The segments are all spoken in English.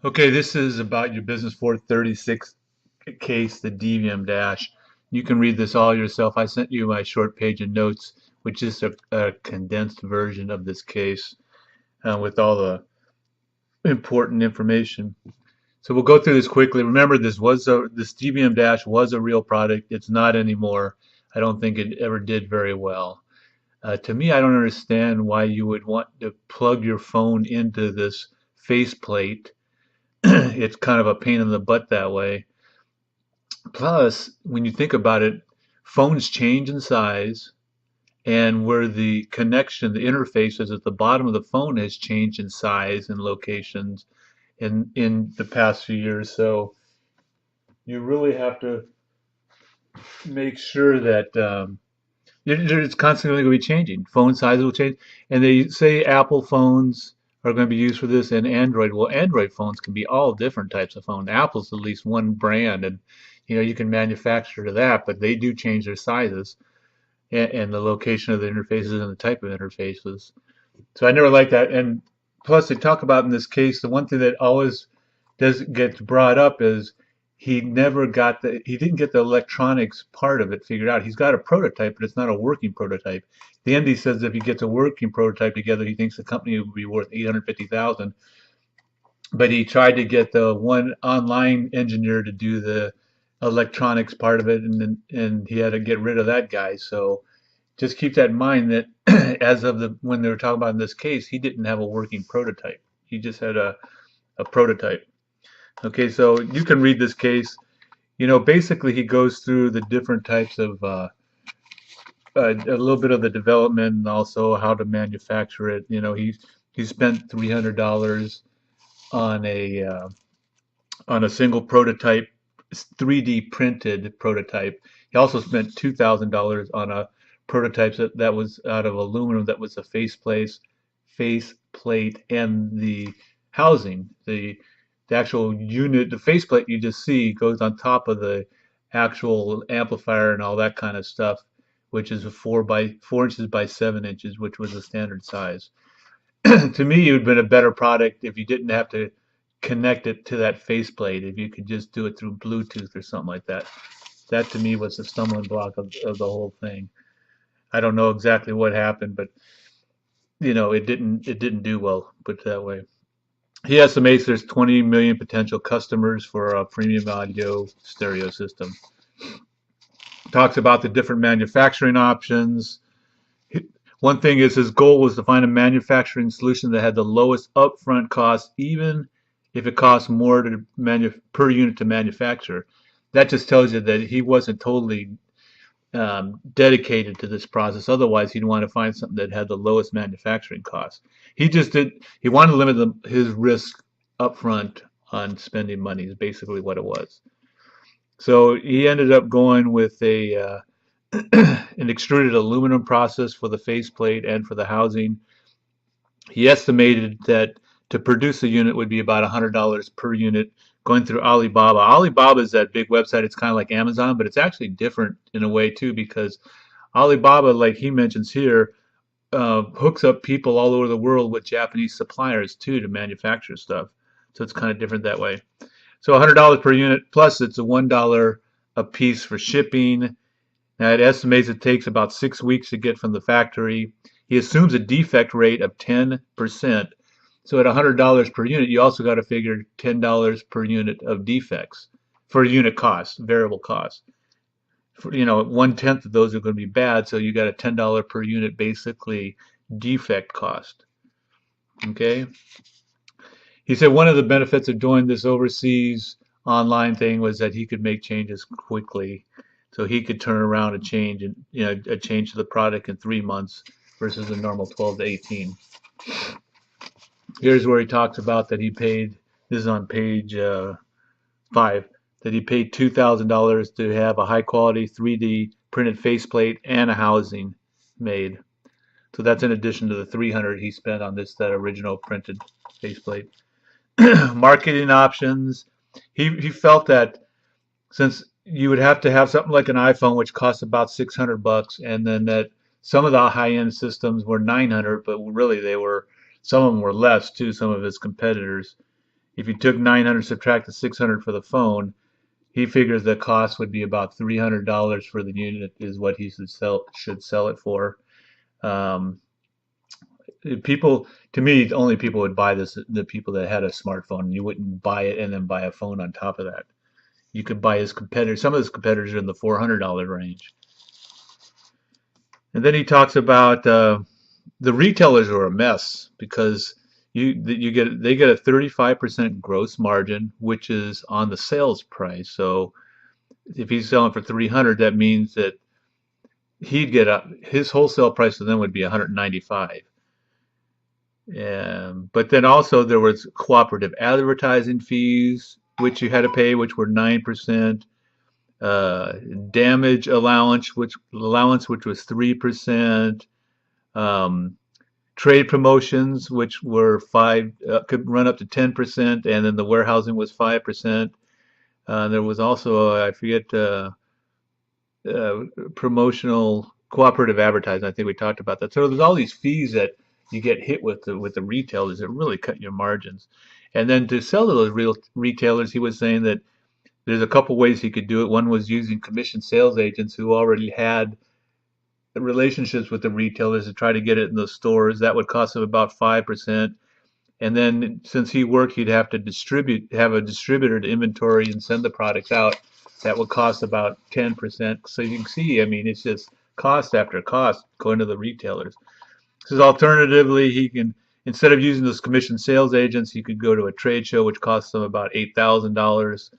Okay, this is about your Business 436 case, the Devium Dash. You can read this all yourself. I sent you my short page of notes, which is a condensed version of this case with all the important information. So we'll go through this quickly. Remember, this Devium Dash was a real product. It's not anymore. I don't think it ever did very well. To me, I don't understand why you would want to plug your phone into this faceplate. It's kind of a pain in the butt that way. Plus, when you think about it, phones change in size, and where the connection, the interface is at the bottom of the phone has changed in size and locations in the past few years. So you really have to make sure that it's constantly going to be changing. Phone sizes will change, and they say Apple phones are going to be used for this, and Android. Well, Android phones can be all different types of phone. Apple's at least one brand, and you can manufacture to that, but they do change their sizes and the location of the interfaces and the type of interfaces. So I never liked that. And plus, they talk about in this case, the one thing that always does gets brought up is he didn't get the electronics part of it figured out. He's got a prototype, but it's not a working prototype. The MD says if he gets a working prototype together, he thinks the company would be worth 850,000. But he tried to get the one online engineer to do the electronics part of it, and he had to get rid of that guy. So just keep that in mind that as of when they were talking about in this case, he didn't have a working prototype. He just had a prototype. Okay, so you can read this case. Basically he goes through the different types of a little bit of the development and also how to manufacture it. He spent $300 on a single prototype, 3D printed prototype. He also spent $2,000 on a prototype that was out of aluminum, that was a faceplate, and the housing, the actual unit, the faceplate you just see goes on top of the actual amplifier and all that kind of stuff, which is a 4 inches by 7 inches, which was the standard size. To me, it would have been a better product if you didn't have to connect it to that faceplate. If you could just do it through Bluetooth or something like that. That to me was the stumbling block of the whole thing. I don't know exactly what happened, but it didn't do well, put it that way. He estimates there's 20 million potential customers for a premium audio stereo system. Talks about the different manufacturing options. One thing is his goal was to find a manufacturing solution that had the lowest upfront cost, even if it costs more per unit to manufacture. That just tells you that he wasn't totally dedicated to this process. Otherwise, he'd want to find something that had the lowest manufacturing cost. He wanted to limit his risk upfront on spending money, is basically what it was. So he ended up going with an extruded aluminum process for the faceplate and for the housing. He estimated that to produce a unit would be about $100 per unit going through Alibaba. Alibaba is that big website. It's kind of like Amazon, but it's actually different in a way too, because Alibaba, like he mentions here, hooks up people all over the world with Japanese suppliers too to manufacture stuff. So it's kind of different that way. So $100 per unit, plus it's a $1 a piece for shipping. Now it estimates it takes about 6 weeks to get from the factory. He assumes a defect rate of 10%. So at $100 per unit, you also got to figure $10 per unit of defects for unit cost, variable cost. 1/10 of those are going to be bad, so you got a $10 per unit basically defect cost. Okay. He said one of the benefits of doing this overseas online thing was that he could make changes quickly, so he could turn around a change and a change to the product in 3 months versus the normal 12 to 18. Here's where he talks about that he paid. This is on page 5. That he paid $2,000 to have a high quality 3D printed faceplate and a housing made. So that's in addition to the $300 he spent on that original printed faceplate. Marketing options. He felt that since you would have to have something like an iPhone, which costs about $600, and then that some of the high-end systems were $900, but really some of them were less too. Some of his competitors. If you took 900, subtract the 600 for the phone, he figures the cost would be about $300 for the unit is what he should sell it for. Um, People, to me, only people would buy this the people that had a smartphone. You wouldn't buy it and then buy a phone on top of that. You could buy his competitors. Some of his competitors are in the $400 range. And then he talks about the retailers are a mess because they get a 35% gross margin, which is on the sales price. So if he's selling for 300, that means that he'd get his wholesale price to them would be 195. But then also there was cooperative advertising fees, which you had to pay, which were 9%. Damage allowance, which was 3%. Trade promotions, which were could run up to 10%, and then the warehousing was 5%. There was also I forget promotional cooperative advertising. I think we talked about that. So there's all these fees that you get hit with the retailers that really cut your margins. And then to sell to those real retailers, he was saying that there's a couple ways he could do it. One was using commission sales agents who already had relationships with the retailers to try to get it in those stores. That would cost him about 5%. And then since he worked, he'd have to have a distributor to inventory and send the products out. That would cost about 10%. So you can see, I mean, it's just cost after cost going to the retailers. Because alternatively, he can, instead of using those commission sales agents, he could go to a trade show, which costs him about $8,000.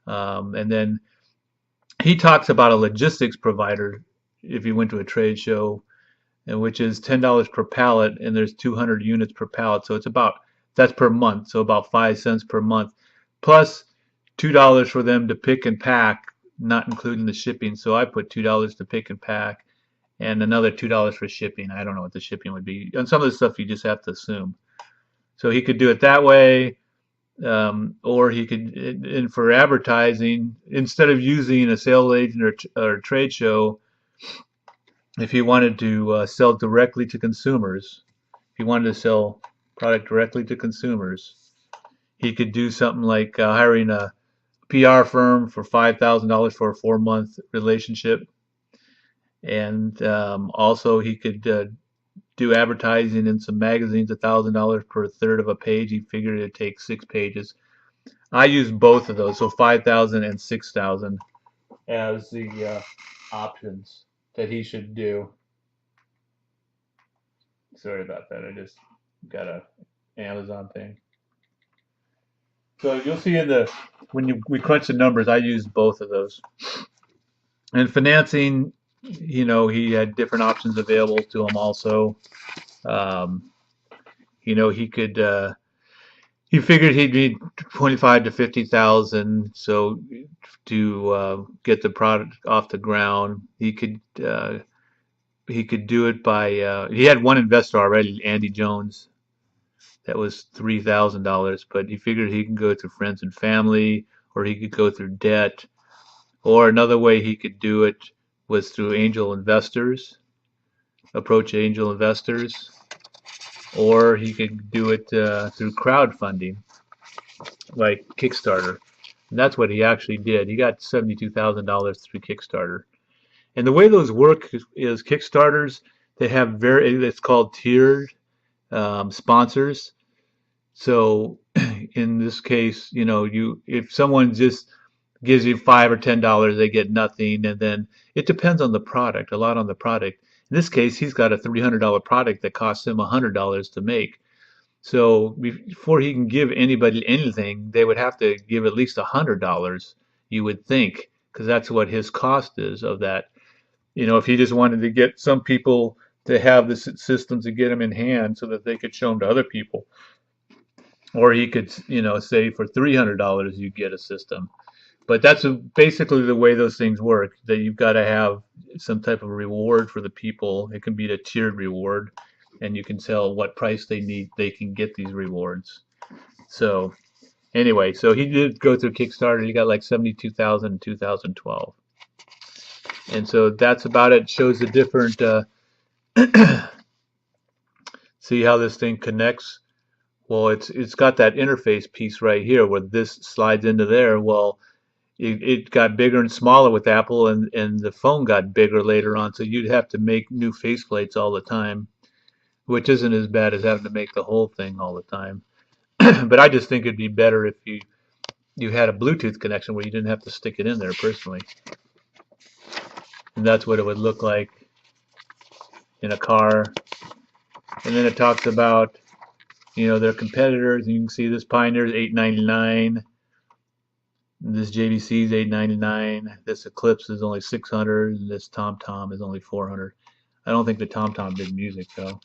And then he talks about a logistics provider if you went to a trade show, and which is $10 per pallet, and there's 200 units per pallet. So that's per month, so about 5 cents per month, plus $2 for them to pick and pack, not including the shipping. So I put $2 to pick and pack, and another $2 for shipping. I don't know what the shipping would be. On some of the stuff, you just have to assume. So he could do it that way, or he could, and for advertising, instead of using a sales agent or a trade show, if he wanted to sell directly to consumers, if he wanted to sell product directly to consumers, he could do something like hiring a PR firm for $5,000 for a 4-month relationship. And also he could do advertising in some magazines, $1,000 per third of a page. He figured it'd take 6 pages. I use both of those, so 5,000 and 6,000 as the options that he should do. Sorry about that. I just got a Amazon thing. So you'll see when we crunch the numbers, I use both of those. And financing, he had different options available to him also. He could. He figured he'd need 25 to 50,000, so to get the product off the ground, he could do it by. He had one investor already, Andy Jones. That was $3,000, but he figured he can go through friends and family, or he could go through debt, or another way he could do it was through angel investors, approach angel investors, or he could do it through crowdfunding, like Kickstarter. And that's what he actually did. He got $72,000 through Kickstarter. And the way those work is Kickstarters, they have it's called tiered sponsors. So in this case, if someone just gives you $5 or $10, they get nothing, and then it depends on the product, a lot on the product. In this case, he's got a $300 product that costs him $100 to make. So before he can give anybody anything, they would have to give at least $100, you would think, because that's what his cost is of that. If he just wanted to get some people to have the systems to get them in hand so that they could show them to other people. Or he could, say for $300 you get a system. But that's basically the way those things work, that you've got to have some type of reward for the people. It can be a tiered reward, and you can tell what price they can get these rewards. So anyway, so he did go through Kickstarter. He got like 72,000 in 2012. And so that's about it. Shows the different, see how this thing connects Well, it's got that interface piece right here where this slides into there. Well, it got bigger and smaller with Apple, and the phone got bigger later on, so you'd have to make new faceplates all the time, which isn't as bad as having to make the whole thing all the time. But I just think it'd be better if you had a Bluetooth connection where you didn't have to stick it in there personally. And that's what it would look like in a car. And then it talks about, their competitors. And you can see this Pioneer is $899. This JVC is $899. This Eclipse is only $600, and this TomTom is only $400. I don't think the TomTom did music though.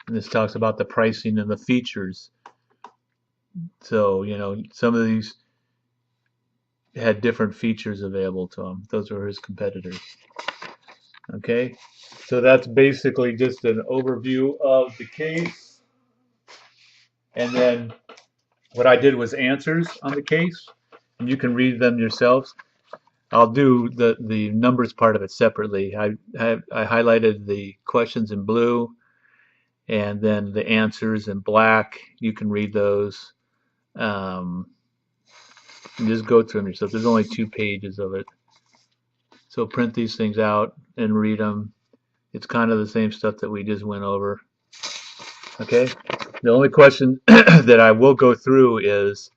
And this talks about the pricing and the features. So, some of these had different features available to them. Those were his competitors. Okay, so that's basically just an overview of the case. And then what I did was answers on the case, and you can read them yourselves. I'll do the numbers part of it separately. I highlighted the questions in blue, and then the answers in black. You can read those. And just go through them yourself. There's only 2 pages of it. So print these things out and read them. It's kind of the same stuff that we just went over. Okay? The only question that I will go through is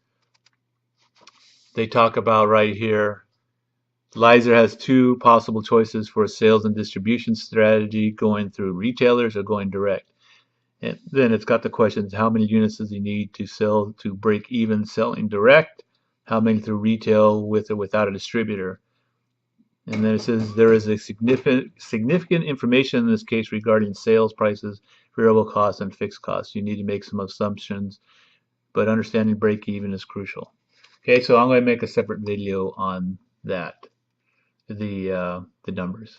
they talk about right here, Lizer has 2 possible choices for a sales and distribution strategy, going through retailers or going direct. And then it's got the questions, how many units does he need to sell to break even selling direct? How many through retail with or without a distributor? And then it says there is a significant information in this case regarding sales prices, variable costs, and fixed costs. You need to make some assumptions, but understanding break even is crucial. Okay, so I'm going to make a separate video on that, the numbers.